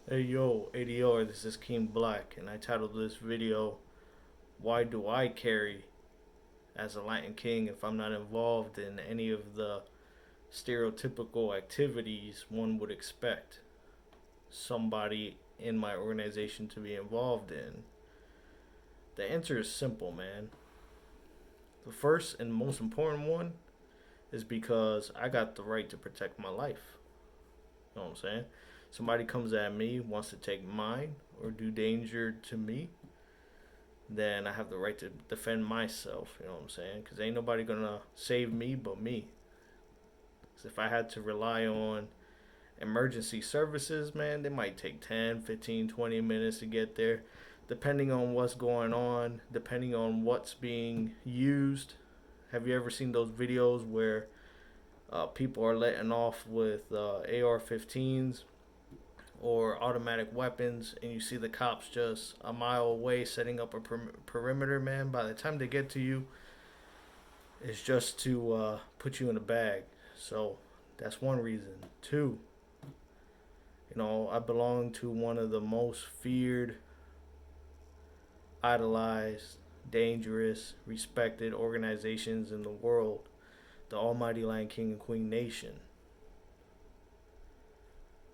Hey yo, ADR, this is King Black, and I titled this video, Why Do I Carry as a Latin King if I'm not involved in any of the stereotypical activities one would expect somebody in my organization to be involved in? The answer is simple, man. The first and most important one is because I got the right to protect my life. You know what I'm saying? Somebody comes at me, wants to take mine or do danger to me, then I have the right to defend myself. You know what I'm saying? Because ain't nobody gonna save me but me. Because if I had to rely on emergency services, man, they might take 10, 15, 20 minutes to get there, depending on what's going on, depending on what's being used. Have you ever seen those videos where people are letting off with AR-15s or automatic weapons, and you see the cops just a mile away setting up a perimeter? Man, by the time they get to you, it's just to put you in a bag. So that's one reason. Two, I belong to one of the most feared, idolized, dangerous, respected organizations in the world, the Almighty Lion King and Queen Nation.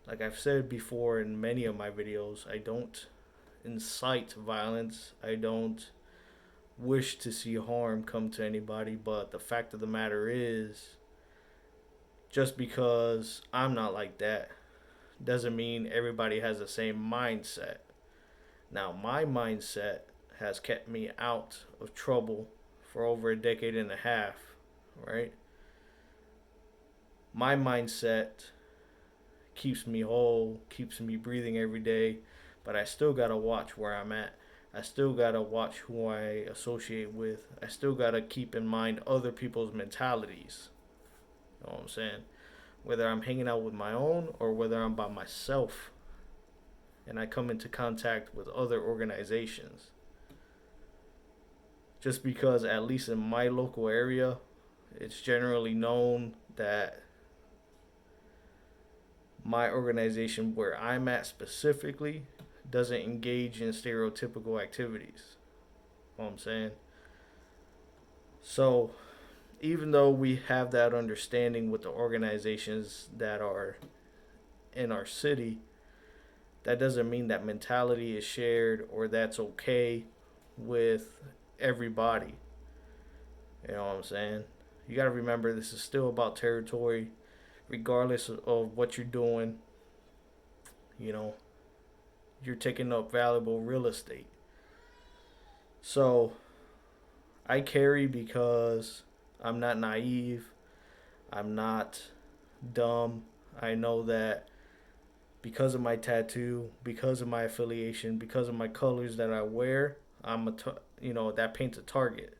Like I've said before in many of my videos, I don't incite violence. I don't wish to see harm come to anybody, but the fact of the matter is, just because I'm not like that doesn't mean everybody has the same mindset. Now, my mindset has kept me out of trouble for over a decade and a half, right? My mindset keeps me whole, keeps me breathing every day, but I still gotta watch where I'm at. I still gotta watch who I associate with. I still gotta keep in mind other people's mentalities. You know what I'm saying? Whether I'm hanging out with my own or whether I'm by myself and I come into contact with other organizations. Just because, at least in my local area, it's generally known that my organization, where I'm at specifically, doesn't engage in stereotypical activities. You know what I'm saying? So, even though we have that understanding with the organizations that are in our city, that doesn't mean that mentality is shared or that's okay with everybody. You know what I'm saying? You got to remember, this is still about territory, regardless of what you're doing. You know, you're taking up valuable real estate. So I carry because I'm not naive. I'm not dumb. I know that because of my tattoo, because of my affiliation, because of my colors that I wear, that paints a target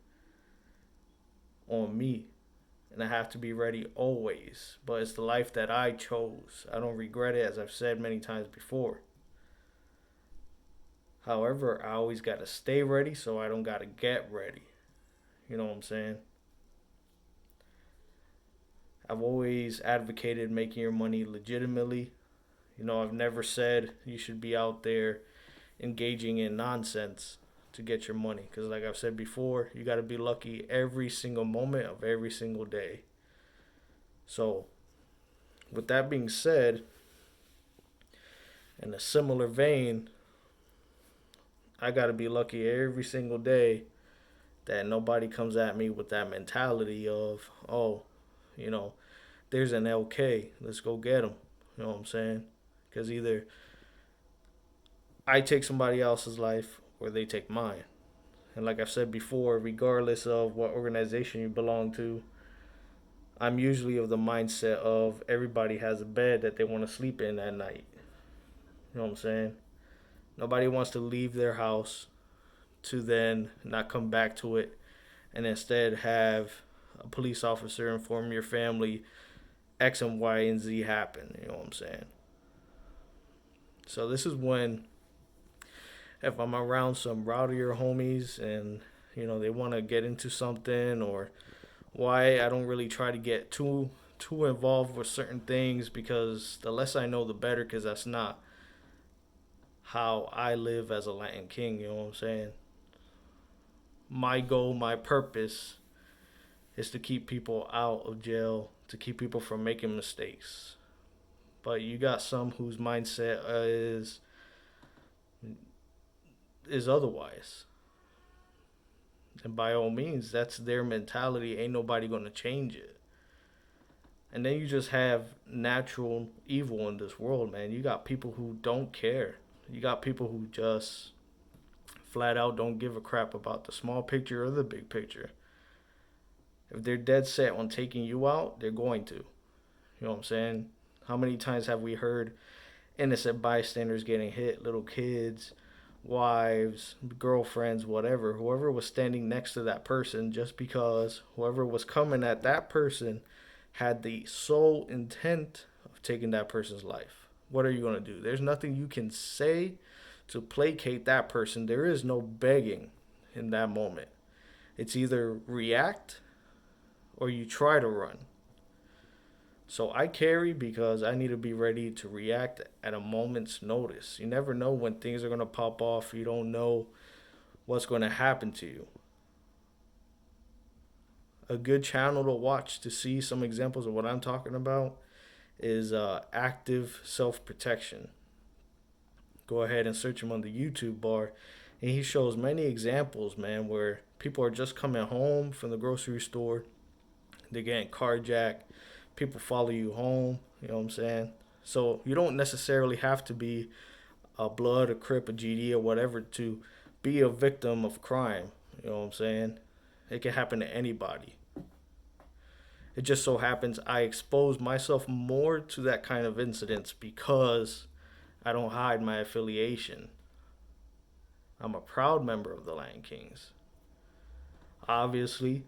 on me, and I have to be ready always. But it's the life that I chose. I don't regret it, as I've said many times before. However, I always got to stay ready so I don't got to get ready. You know what I'm saying? I've always advocated making your money legitimately. I've never said you should be out there engaging in nonsense to get your money. Because, like I've said before, you got to be lucky every single moment of every single day. So, with that being said, in a similar vein, I got to be lucky every single day that nobody comes at me with that mentality of, oh, you know, there's an LK, let's go get him. You know what I'm saying? Because either I take somebody else's life or they take mine. And like I've said before, regardless of what organization you belong to, I'm usually of the mindset of everybody has a bed that they want to sleep in at night. You know what I'm saying? Nobody wants to leave their house to then not come back to it and instead have a police officer inform your family X and Y and Z happen. You know what I'm saying? So this is when, if I'm around some rowdier homies and they want to get into something, or why I don't really try to get too involved with certain things, because the less I know the better, because that's not how I live as a Latin King, you know what I'm saying? My goal, my purpose is to keep people out of jail, to keep people from making mistakes. But you got some whose mindset is otherwise. And by all means, that's their mentality. Ain't nobody going to change it. And then you just have natural evil in this world, man. You got people who don't care. You got people who just flat out don't give a crap about the small picture or the big picture. If they're dead set on taking you out, they're going to. You know what I'm saying? How many times have we heard innocent bystanders getting hit, little kids, wives, girlfriends, whatever, whoever was standing next to that person, just because whoever was coming at that person had the sole intent of taking that person's life. What are you going to do? There's nothing you can say to placate that person. There is no begging in that moment. It's either react or you try to run. So I carry because I need to be ready to react at a moment's notice. You never know when things are going to pop off. You don't know what's going to happen to you. A good channel to watch to see some examples of what I'm talking about is Active Self-Protection. Go ahead and search him on the YouTube bar. And he shows many examples, man, where people are just coming home from the grocery store. They're getting carjacked. People follow you home. You know what I'm saying? So you don't necessarily have to be a Blood, a Crip, a GD, or whatever to be a victim of crime. You know what I'm saying? It can happen to anybody. It just so happens I expose myself more to that kind of incidents because I don't hide my affiliation. I'm a proud member of the Latin Kings. Obviously,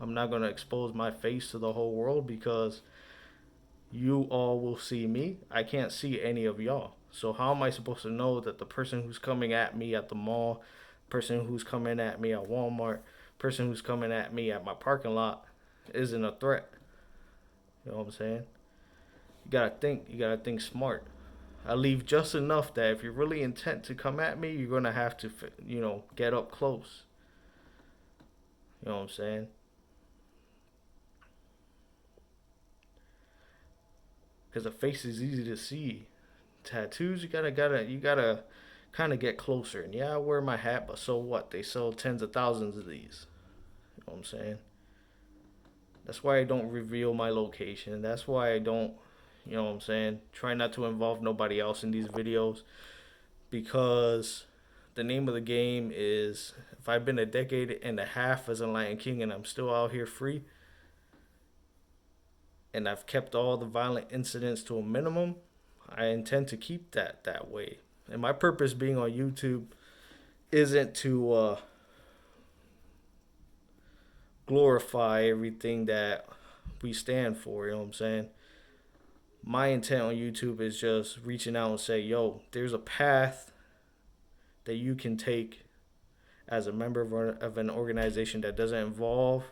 I'm not going to expose my face to the whole world because you all will see me. I can't see any of y'all. So how am I supposed to know that the person who's coming at me at the mall, person who's coming at me at Walmart, person who's coming at me at my parking lot isn't a threat? You know what I'm saying? You gotta think. You gotta think smart. I leave just enough that if you're really intent to come at me, you're gonna have to, get up close. You know what I'm saying? Because the face is easy to see. Tattoos, you gotta kind of get closer. And yeah, I wear my hat, but so what? They sell tens of thousands of these. You know what I'm saying? That's why I don't reveal my location. That's why I don't, you know what I'm saying, try not to involve nobody else in these videos. Because the name of the game is, if I've been a decade and a half as a Lion King and I'm still out here free, and I've kept all the violent incidents to a minimum, I intend to keep that way. And my purpose being on YouTube isn't to glorify everything that we stand for, you know what I'm saying? My intent on YouTube is just reaching out and say, yo, there's a path that you can take as a member of an organization that doesn't involve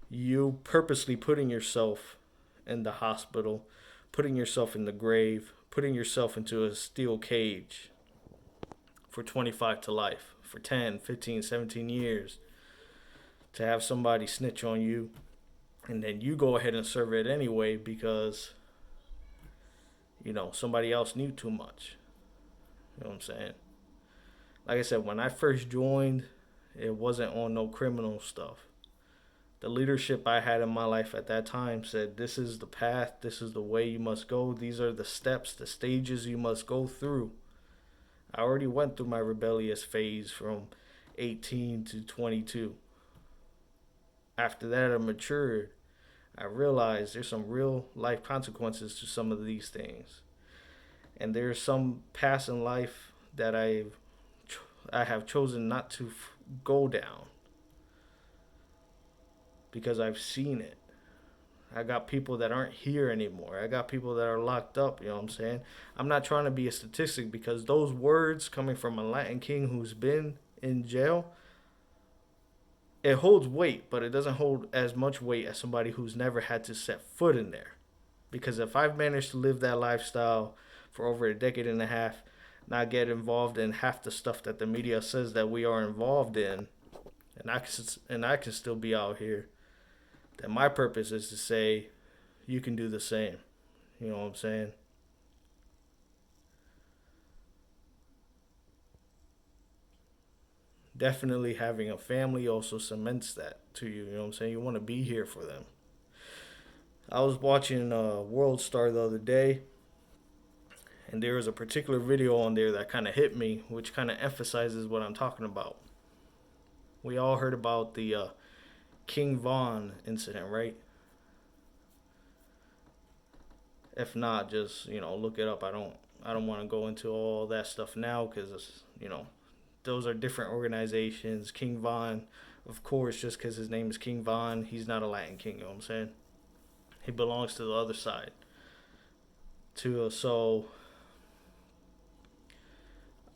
you purposely putting yourself in the hospital, putting yourself in the grave, putting yourself into a steel cage for 25 to life, for 10, 15, 17 years, to have somebody snitch on you, and then you go ahead and serve it anyway because, somebody else knew too much. You know what I'm saying? Like I said, when I first joined, it wasn't on no criminal stuff. The leadership I had in my life at that time said, this is the path, this is the way you must go, these are the steps, the stages you must go through. I already went through my rebellious phase from 18 to 22. After that, I matured. I realized there's some real life consequences to some of these things. And there's some paths in life that I have chosen not to go down because I've seen it. I got people that aren't here anymore. I got people that are locked up, you know what I'm saying? I'm not trying to be a statistic because those words coming from a Latin King who's been in jail, it holds weight, but it doesn't hold as much weight as somebody who's never had to set foot in there. Because if I've managed to live that lifestyle for over a decade and a half, not get involved in half the stuff that the media says that we are involved in, and I can still be out here. Then my purpose is to say you can do the same. You know what I'm saying? Definitely having a family also cements that to you. You know what I'm saying? You want to be here for them. I was watching World Star the other day, and there was a particular video on there that kind of hit me, which kind of emphasizes what I'm talking about. We all heard about the King Von incident, right? If not, just look it up. I don't want to go into all that stuff now because those are different organizations. King Von, of course, just because his name is King Von, he's not a Latin king. You know what I'm saying? He belongs to the other side.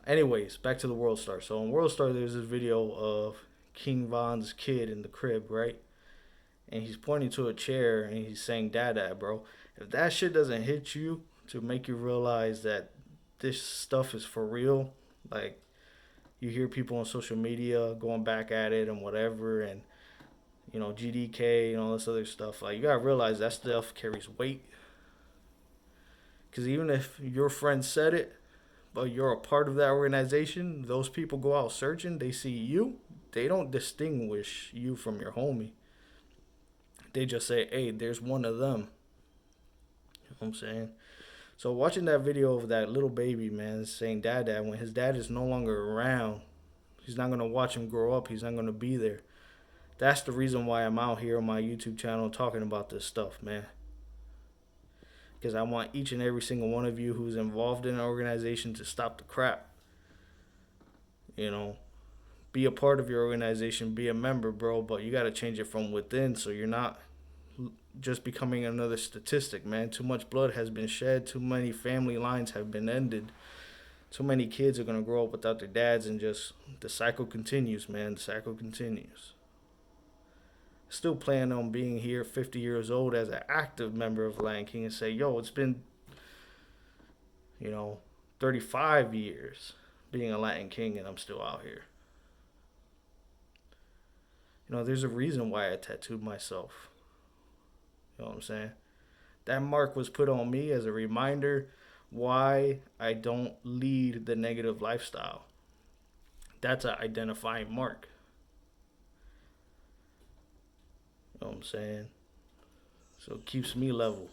Anyways, back to the World Star. So on World Star, there's this video of King Von's kid in the crib, right? And he's pointing to a chair and he's saying, "Dada, bro." If that shit doesn't hit you to make you realize that this stuff is for real, like you hear people on social media going back at it and whatever, and GDK and all this other stuff. Like you gotta realize that stuff carries weight. Because even if your friend said it, but you're a part of that organization, those people go out searching, they see you, they don't distinguish you from your homie. They just say, "Hey, there's one of them." You know what I'm saying? So watching that video of that little baby, man, saying "dad, dad," when his dad is no longer around, he's not gonna watch him grow up. He's not gonna be there. That's the reason why I'm out here on my YouTube channel talking about this stuff, man. Because I want each and every single one of you who's involved in an organization to stop the crap. Be a part of your organization, be a member, bro. But you gotta change it from within, so you're not just becoming another statistic, man. Too much blood has been shed. Too many family lines have been ended. Too many kids are gonna grow up without their dads, and just the cycle continues, man. The cycle continues. Still plan on being here 50 years old as an active member of Lion King and say, "Yo, it's been, 35 years being a Latin King and I'm still out here." There's a reason why I tattooed myself. You know what I'm saying? That mark was put on me as a reminder why I don't lead the negative lifestyle. That's an identifying mark. You know what I'm saying? So it keeps me level.